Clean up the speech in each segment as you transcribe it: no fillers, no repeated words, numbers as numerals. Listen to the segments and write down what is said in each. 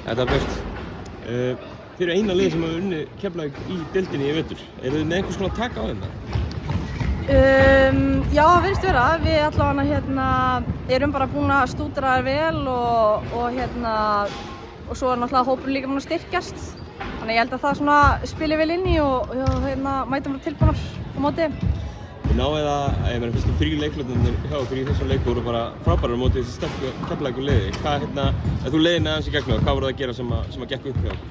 Þetta er best. Þið eru eina lið sem hefur unnið Keflavík í deildinni í vetur. Eru þið með einhvers konar taka á þeim það? Já, það virðist vera. Við allavega erum bara búin að stúdera þær vel og svo er náttúrulega hópurinn líka búin að styrkjast. Þannig ég held að það spilir vel inn í og mætum bara tilbúnar á móti. Þið náið fyrstu 3 leiklutarnir hjá okkur í þessum leik voru bara frábærar á móti þessi sterku Keflavíkur-liði. Ef þú leiðir aðeins í gegnum það, hvað voru það að gera sem gekk upp hjá okkur?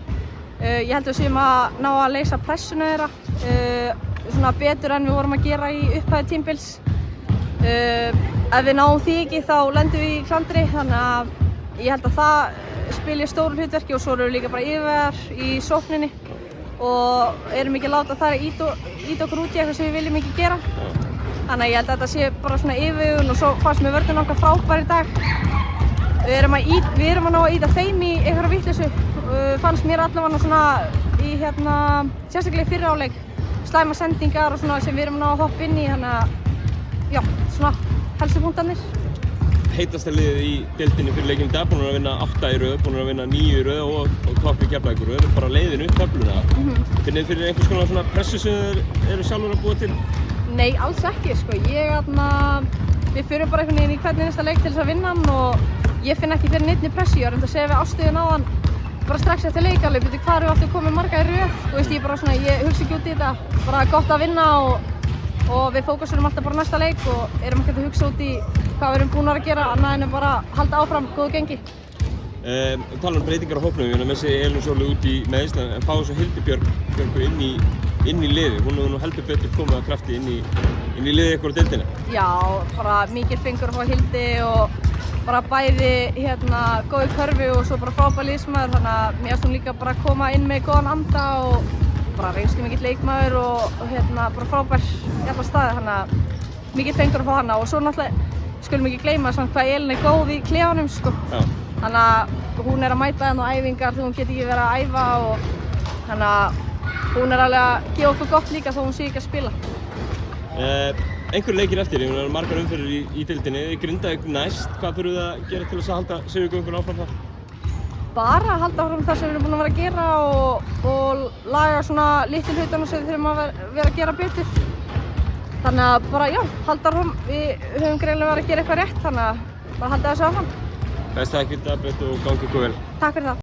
Ég held að við séum að ná að leysa pressuna þeirra betur en við vorum að gera í upphæði tímabils. Ef við náum því ekki þá lendum við í klandri, þannig að ég held að það spili stóru hlutverki og svo erum við líka bara yfirvegar í sókninni og erum ekki að láta það íta okkur út í eitthvað sem við viljum ekki gera. Þannig að ég held að þetta sé bara svona yfirvegun og svo fannst mér vörðin okkar frábær í dag. Við erum að ná að íta þeim í einhverja vitleysu. Fannst mér allavega svona í sérstaklega í fyrri hálfleik slæma sendingar og svona sem við erum að ná að hoppa inn í, þannig að já, svona helstu punktarnir. Heitasta liðið í deildinni fyrir leikinn í dag, búin að vinna 8 í röð, búin að vinna 9 í röð og topp í Keflavíkur röð, bara leiðin upp töfluna. Finnið þið fyrir einhvers konar svona pressu sem þið eru sjálfur að búa til? Nei, alls ekki sko. Við förum bara einhvern veginn í hvern einasta leik til þess að vinna hann og ég finn ekki fyrir neinni pressu. Ég var reyndar að segja við Ástríðuna áðan bara strax eftir leik alveg, hvað eru aftur komið marga í röð? Ég hugsa ekki út í þetta, bara gott að vinna og við fókusurum alltaf bara næsta leik og erum ekkert að hugsa út í hvað við erum búin að gera annað en bara halda áfram góðu gengi. Tala breytingar á hópnum, við messi Elín Sólu út í meiðsli en fáum svo Hildibjörgu inn í liðið. Hún hefur nú heldur betur komið að krafti inn í liðið ykkur á deildinni. Já, bara mikið fengur að fá Hildi og bara bæði góði körfi og svo bara frábær liðsmaður, þannig að mér finnst hún líka bara að koma inn með góðan anda og bara reynslu mikill leikmaður og bara frábær í alla staði, þannig að mikið fengur að fá hana og svo náttúrulega skulum ekki gleyma hvað Elín er góð í klefanum sko. Þannig að hún er að mæta henn á æfingar þegar hún geti ekki verið að æfa og þannig að hún er alveg að gefa okkur gott líka þó hún sé ekki að spila. Einhverju leikir eftir, það eru margar umferðir í deildinni. Grindavík næst, hvað þurfum við að gera til þess að halda sigurgöngunni áfram þar? Bara að halda áfram það sem við erum búin að vera að gera og laga svona litlu hlutana sem við þurfum að vera að gera betur. Þannig að bara já, halda áfram, við höfum greinilega verið að gera eitthvað rétt, þannig að bara halda þessu áfram. Best takk fyrir það, Brett, og gangi ykkur vel. Takk fyrir það.